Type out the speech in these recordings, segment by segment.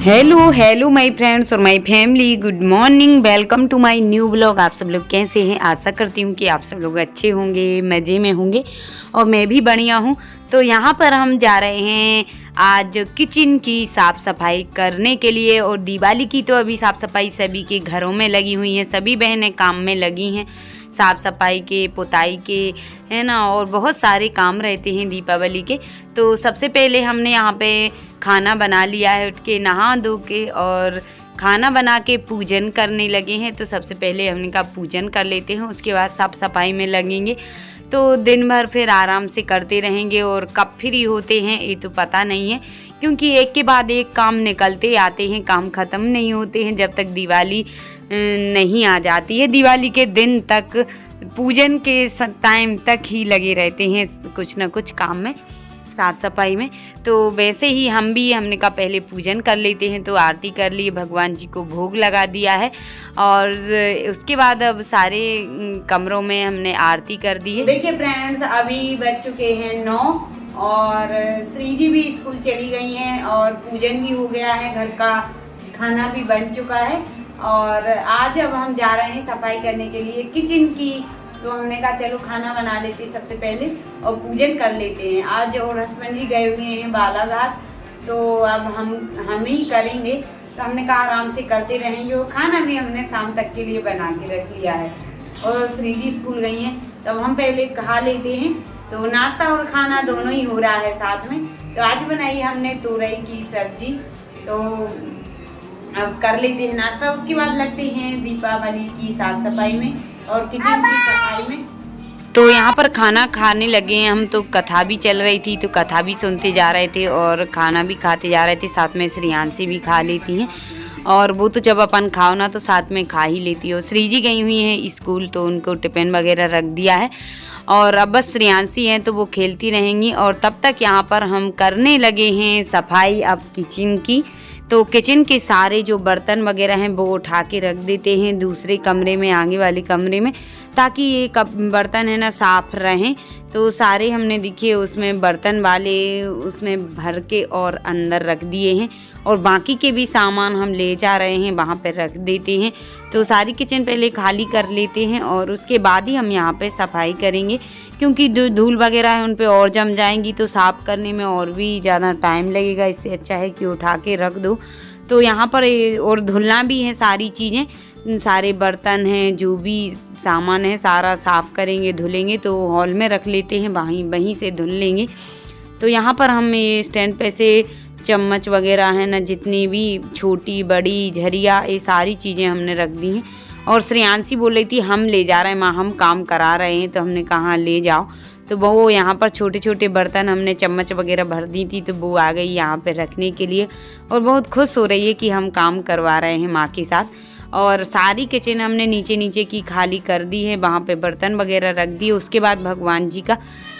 Hello my friends और my family, good morning, welcome to my new blog. आप सब लोग कैसे हैं? आशा करती हूँ कि आप सब लोग अच्छे होंगे, मज़े में होंगे और मैं भी बढ़िया हूँ। तो यहाँ पर हम जा रहे हैं आज किचन की साफ़ सफाई करने के लिए। और दिवाली की तो अभी साफ़ सफाई सभी के घरों में लगी हुई है, सभी बहनें काम में लगी हैं साफ़ सफाई के, पुताई के, है ना। और बहुत सारे काम रहते हैं दीपावली के। तो सबसे पहले हमने यहाँ पे खाना बना लिया है, उठ के नहा धो के और खाना बना के पूजन करने लगे हैं। तो सबसे पहले हमने कहा पूजन कर लेते हैं, उसके बाद साफ़ सफाई में लगेंगे। तो दिन भर फिर आराम से करते रहेंगे और कब फ्री होते हैं ये तो पता नहीं है, क्योंकि एक के बाद एक काम निकलते आते हैं, काम ख़त्म नहीं होते हैं जब तक दिवाली नहीं आ जाती है। दिवाली के दिन तक, पूजन के टाइम तक ही लगे रहते हैं कुछ ना कुछ काम में, साफ़ सफाई में। तो वैसे ही हमने कहा पहले पूजन कर लेते हैं। तो आरती कर ली, भगवान जी को भोग लगा दिया है और उसके बाद अब सारे कमरों में हमने आरती कर दी है। देखिए फ्रेंड्स, अभी बज चुके हैं 9 और श्री जी भी स्कूल चली गई हैं और पूजन भी हो गया है, घर का खाना भी बन चुका है। और आज अब हम जा रहे हैं सफाई करने के लिए किचन की। तो हमने कहा चलो खाना बना लेते सबसे पहले और पूजन कर लेते हैं आज। और हस्बैंड जी गए हुए हैं बालाघाट, तो अब हम ही करेंगे। तो हमने कहा आराम से करते रहेंगे और खाना भी हमने शाम तक के लिए बना के रख लिया है। और श्री जी स्कूल गई हैं, तब हम पहले खा लेते हैं। तो नाश्ता और खाना दोनों ही हो रहा है साथ में। तो आज बनाई हमने तुरई की सब्जी। तो अब कर लेते हैं नाश्ता, उसके बाद लगते हैं दीपावली की साफ सफाई में और किचन की सफाई में। तो यहाँ पर खाना खाने लगे हैं हम। तो कथा भी चल रही थी, तो कथा भी सुनते जा रहे थे और खाना भी खाते जा रहे थे। साथ में श्रेयांशी भी खा लेती हैं और वो तो जब अपन खाओ ना तो साथ में खा ही लेती है। और श्री जी गई हुई हैं स्कूल, तो उनको टिफिन वगैरह रख दिया है और अब बस श्रेयांशी हैं तो वो खेलती रहेंगी। और तब तक यहाँ पर हम करने लगे हैं सफाई अब किचन की। तो किचन के सारे जो बर्तन वगैरह हैं वो उठा के रख देते हैं दूसरे कमरे में, आगे वाले कमरे में, ताकि ये बर्तन है ना साफ़ रहें। तो सारे हमने देखिए उसमें बर्तन वाले उसमें भर के और अंदर रख दिए हैं और बाकी के भी सामान हम ले जा रहे हैं वहाँ पे रख देते हैं। तो सारी किचन पहले खाली कर लेते हैं और उसके बाद ही हम यहाँ पे सफाई करेंगे, क्योंकि जो धूल वगैरह है उन पे और जम जाएंगी तो साफ़ करने में और भी ज़्यादा टाइम लगेगा। इससे अच्छा है कि उठा के रख दो। तो यहाँ पर और धुलना भी है सारी चीज़ें, सारे बर्तन हैं, जो भी सामान है सारा साफ़ करेंगे, धुलेंगे। तो हॉल में रख लेते हैं, वहीं से धुल लेंगे। तो यहाँ पर हम ये स्टैंड पे से चम्मच वगैरह है ना, जितनी भी छोटी बड़ी झरिया, ये सारी चीज़ें हमने रख दी हैं। और श्रेयांशी बोल रही थी हम ले जा रहे हैं माँ, हम काम करा रहे हैं। तो हमने कहा ले जाओ। तो वो यहाँ पर छोटे छोटे बर्तन हमने चम्मच वगैरह भर दी थी, तो वो आ गई यहाँ पे रखने के लिए और बहुत खुश हो रही है कि हम काम करवा रहे हैं माँ के साथ। और सारी किचन हमने नीचे नीचे की खाली कर दी है, वहाँ पे बर्तन वगैरह रख दिए। उसके बाद भगवान जी का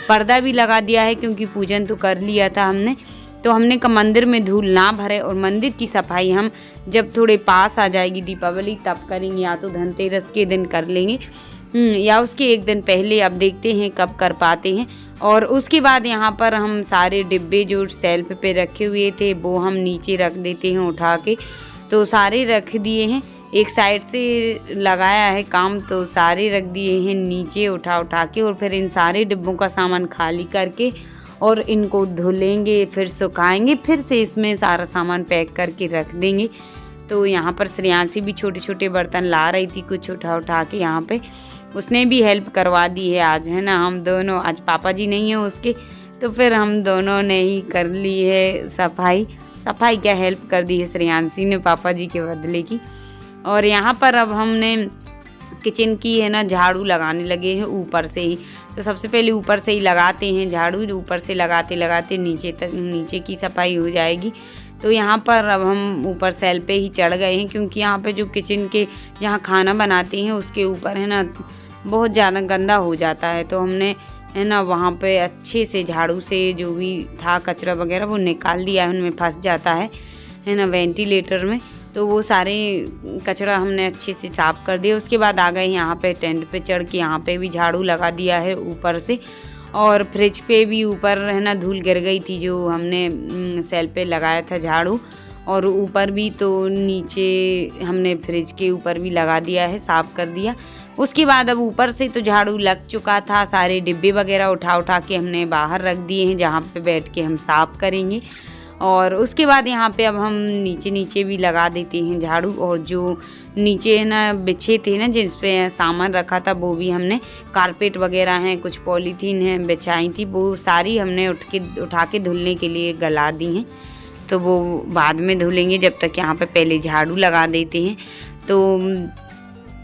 पर्दा भी लगा दिया है, क्योंकि पूजन तो कर लिया था हमने। तो हमने कहा मंदिर में धूल ना भरे और मंदिर की सफाई हम जब थोड़े पास आ जाएगी दीपावली तब करेंगे, या तो धनतेरस के दिन कर लेंगे या उसके एक दिन पहले। अब देखते हैं कब कर पाते हैं। और उसके बाद यहाँ पर हम सारे डिब्बे जो शेल्फ पे रखे हुए थे वो हम नीचे रख देते हैं उठा के। तो सारे रख दिए हैं, एक साइड से लगाया है काम, तो सारे रख दिए हैं नीचे उठा के। और फिर इन सारे डिब्बों का सामान खाली करके और इनको धुलेंगे, फिर सुखाएंगे, फिर से इसमें सारा सामान पैक करके रख देंगे। तो यहाँ पर श्रेयांशी भी छोटे छोटे बर्तन ला रही थी, कुछ उठा के यहाँ पे उसने भी हेल्प करवा दी है आज, है ना। हम दोनों, आज पापा जी नहीं है उसके, तो फिर हम दोनों ने ही कर ली है सफाई क्या हेल्प कर दी है श्रेयांशी ने पापा जी के बदले की। और यहाँ पर अब हमने किचन की है ना झाड़ू लगाने लगे हैं ऊपर से ही। तो सबसे पहले ऊपर से ही लगाते हैं झाड़ू, ऊपर से लगाते लगाते नीचे की सफाई हो जाएगी। तो यहाँ पर अब हम ऊपर सेल पे ही चढ़ गए हैं, क्योंकि यहाँ पे जो किचन के जहाँ खाना बनाते हैं उसके ऊपर है ना बहुत ज़्यादा गंदा हो जाता है। तो हमने है ना वहाँ पे अच्छे से झाड़ू से जो भी था कचरा वगैरह वो निकाल दिया है, उनमें फंस जाता है ना वेंटिलेटर में। तो वो सारे कचरा हमने अच्छे से साफ़ कर दिया। उसके बाद आ गए यहाँ पे टेंट पे चढ़ के, यहाँ पे भी झाड़ू लगा दिया है ऊपर से। और फ्रिज पे भी ऊपर है ना धूल गिर गई थी जो हमने सेल पे लगाया था झाड़ू, और ऊपर भी तो नीचे हमने फ्रिज के ऊपर भी लगा दिया है, साफ़ कर दिया। उसके बाद अब ऊपर से तो झाड़ू लग चुका था, सारे डिब्बे वगैरह उठा उठा के हमने बाहर रख दिए हैं जहाँ पे बैठ के हम साफ़ करेंगे। और उसके बाद यहाँ पे अब हम नीचे नीचे भी लगा देते हैं झाड़ू, और जो नीचे है ना बिछे थे ना जिस पे सामान रखा था वो भी हमने, कारपेट वगैरह हैं, कुछ पॉलीथीन है बिछाई थी, वो सारी हमने उठा के धुलने के लिए गला दी हैं। तो वो बाद में धुलेंगे, जब तक यहाँ पे पहले झाड़ू लगा देते हैं। तो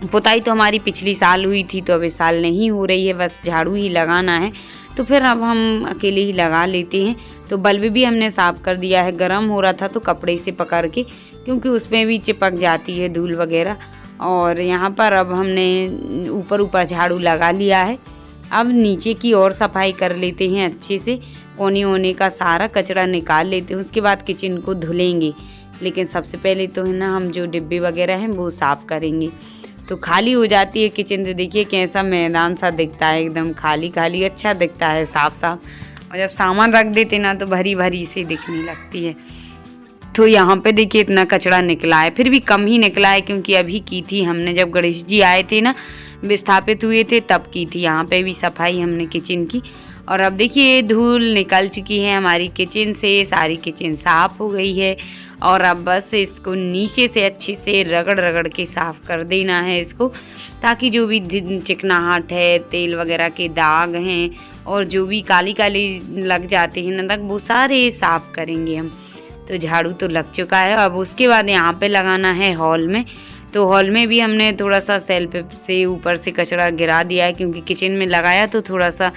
पुताई तो हमारी पिछली साल हुई थी, तो अब इस साल नहीं हो रही है, बस झाड़ू ही लगाना है। तो फिर अब हम अकेले ही लगा लेते हैं। तो बल्ब भी हमने साफ़ कर दिया है, गर्म हो रहा था तो कपड़े से पकड़ के, क्योंकि उसमें भी चिपक जाती है धूल वगैरह। और यहाँ पर अब हमने ऊपर ऊपर झाड़ू लगा लिया है। अब नीचे की और सफाई कर लेते हैं अच्छे से, कोने वोने का सारा कचरा निकाल लेते हैं। उसके बाद किचन को धुलेंगे, लेकिन सबसे पहले तो है ना हम जो डिब्बे वगैरह हैं वो साफ़ करेंगे। तो खाली हो जाती है किचन, तो देखिए कैसा मैदान सा दिखता है, एकदम खाली खाली अच्छा दिखता है, साफ साफ। और जब सामान रख देते ना तो भरी भरी सी दिखने लगती है। तो यहाँ पे देखिए इतना कचरा निकला है, फिर भी कम ही निकला है, क्योंकि अभी की थी हमने, जब गणेश जी आए थे ना, विस्थापित हुए थे, तब की थी यहाँ पे भी सफाई हमने किचन की। और अब देखिए धूल निकल चुकी है हमारी किचन से, सारी किचन साफ़ हो गई है। और अब बस इसको नीचे से अच्छे से रगड़ रगड़ के साफ़ कर देना है इसको, ताकि जो भी चिकनाहट है, तेल वगैरह के दाग हैं और जो भी काली काली लग जाते हैं ना, वो सारे साफ़ करेंगे हम। तो झाड़ू तो लग चुका है। अब उसके बाद यहाँ पे लगाना है हॉल में। तो हॉल में भी हमने थोड़ा सा सेल्फ से ऊपर से कचरा गिरा दिया है, क्योंकि किचन में लगाया तो थोड़ा सा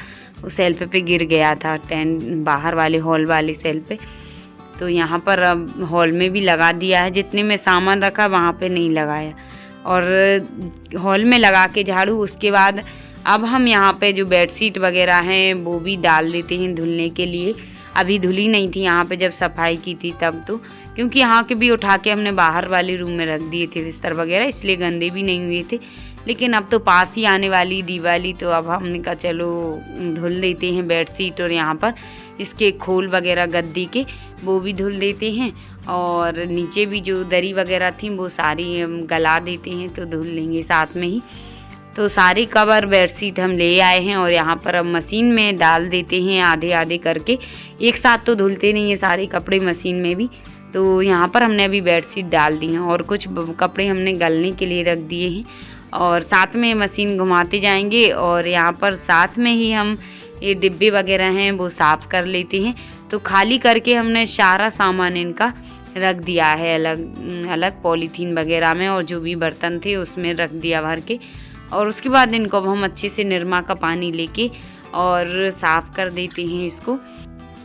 उस सेल्फ पे गिर गया था, टेंट बाहर वाले हॉल वाले सेल्फ पे। तो यहाँ पर अब हॉल में भी लगा दिया है, जितने में सामान रखा वहाँ पे नहीं लगाया, और हॉल में लगा के झाड़ू। उसके बाद अब हम यहाँ पे जो बेडशीट वगैरह हैं वो भी डाल देते हैं धुलने के लिए। अभी धुली नहीं थी यहाँ पे जब सफाई की थी तब, तो क्योंकि यहाँ के भी उठा के हमने बाहर वाले रूम में रख दिए थे बिस्तर वगैरह, इसलिए गंदे भी नहीं हुए थे। लेकिन अब तो पास ही आने वाली दिवाली, तो अब हमने कहा चलो धुल देते हैं बेडशीट, और यहाँ पर इसके खोल वगैरह गद्दी के वो भी धुल देते हैं। और नीचे भी जो दरी वगैरह थी वो सारी हम गला देते हैं, तो धुल लेंगे साथ में ही। तो सारे कवर बेडशीट हम ले आए हैं, और यहाँ पर अब मशीन में डाल देते हैं आधे आधे करके, एक साथ तो धुलते नहीं है सारे कपड़े मशीन में भी। तो यहाँ पर हमने अभी बेडशीट डाल दी हैं, और कुछ कपड़े हमने गलने के लिए रख दिए हैं, और साथ में मशीन घुमाते जाएंगे। और यहाँ पर साथ में ही हम ये डिब्बे वगैरह हैं वो साफ़ कर लेते हैं। तो खाली करके हमने सारा सामान इनका रख दिया है अलग अलग पॉलीथीन वगैरह में, और जो भी बर्तन थे उसमें रख दिया भर के। और उसके बाद इनको हम अच्छे से निरमा का पानी लेके और साफ़ कर देते हैं इसको।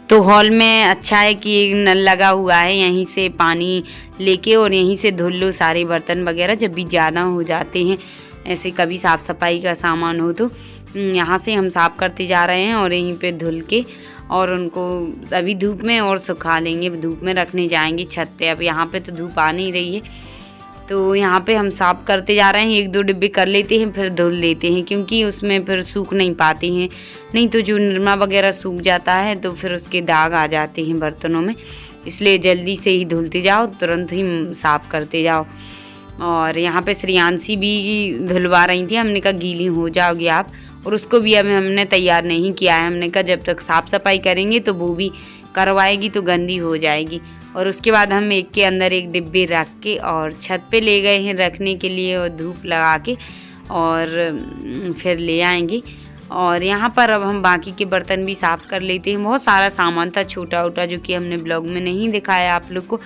तो हॉल में अच्छा है कि नल लगा हुआ है, यहीं से पानी लेके और यहीं से धुल लो सारे बर्तन वगैरह, जब भी ज़्यादा हो जाते हैं ऐसे कभी साफ़ सफाई का सामान हो तो यहाँ से हम साफ़ करते जा रहे हैं, और यहीं पे धुल के और उनको अभी धूप में और सुखा लेंगे, धूप में रखने जाएंगे छत पे। अब यहाँ पे तो धूप आ नहीं रही है, तो यहाँ पे हम साफ़ करते जा रहे हैं। एक दो डिब्बे कर लेते हैं फिर धुल देते हैं, क्योंकि उसमें फिर सूख नहीं पाते हैं, नहीं तो जो निरमा वगैरह सूख जाता है तो फिर उसके दाग आ जाते हैं बर्तनों में। इसलिए जल्दी से ही धुलते जाओ, तुरंत ही साफ़ करते जाओ। और यहाँ पे श्रेयांशी भी धुलवा रही थी, हमने कहा गीली हो जाओगी आप, और उसको भी अब हमने तैयार नहीं किया है। हमने कहा जब तक साफ़ सफाई करेंगे तो वो भी करवाएगी तो गंदी हो जाएगी। और उसके बाद हम एक के अंदर एक डिब्बे रख के और छत पे ले गए हैं रखने के लिए, और धूप लगा के और फिर ले आएंगे। और यहाँ पर अब हम बाकी के बर्तन भी साफ़ कर लेते हैं। बहुत सारा सामान था छोटा छोटा जो कि हमने ब्लॉग में नहीं दिखाया आप लोग को।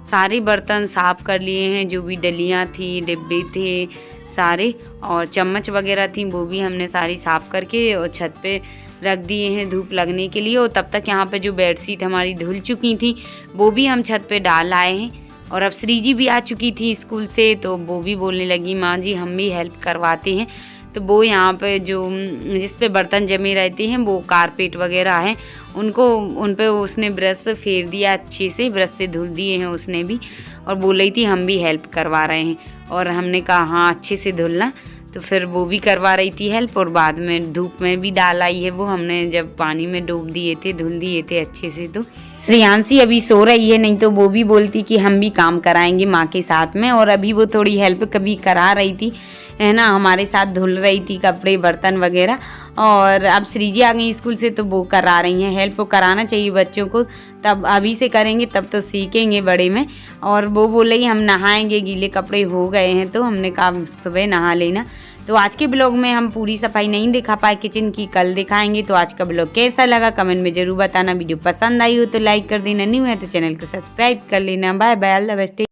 सारे बर्तन साफ़ कर लिए हैं, जो भी डलियाँ थी, डिब्बे थे सारे, और चम्मच वगैरह थी वो भी हमने सारी साफ़ करके और छत पे रख दिए हैं धूप लगने के लिए। और तब तक यहाँ पे जो बेडशीट हमारी धुल चुकी थी वो भी हम छत पे डाल आए हैं। और अब श्री जी भी आ चुकी थी स्कूल से, तो वो भी बोलने लगी माँ जी हम भी हेल्प करवाते हैं। तो वो यहाँ पे जो जिस पे बर्तन जमे रहते हैं वो कारपेट वगैरह हैं, उनको उन पे उसने ब्रश से फेर दिया, अच्छे से ब्रश से धुल दिए हैं उसने भी। और बोल रही थी हम भी हेल्प करवा रहे हैं, और हमने कहा हाँ अच्छे से धुलना। तो फिर वो भी करवा रही थी हेल्प, और बाद में धूप में भी डाल आई है वो, हमने जब पानी में डूब दिए थे, धुल दिए थे अच्छे से। तो श्रेयांशी अभी सो रही है, नहीं तो वो भी बोलती कि हम भी काम कराएंगे माँ के साथ में, और अभी वो थोड़ी हेल्प कभी करा रही थी है ना, हमारे साथ धुल रही थी कपड़े बर्तन वगैरह। और अब श्रीजी आ गई स्कूल से तो वो करा रही हैं हेल्प, कराना चाहिए बच्चों को, तब अभी से करेंगे तब तो सीखेंगे बड़े में। और वो बोल रही हम नहाएंगे, गीले कपड़े हो गए हैं, तो हमने कहा सुबह नहा लेना। तो आज के ब्लॉग में हम पूरी सफाई नहीं दिखा पाए किचन की, कल दिखाएंगे। तो आज का ब्लॉग कैसा लगा कमेंट में जरूर बताना, वीडियो पसंद आई हो तो लाइक कर देना, न्यू है तो चैनल को सब्सक्राइब कर लेना। Bye bye, all the best.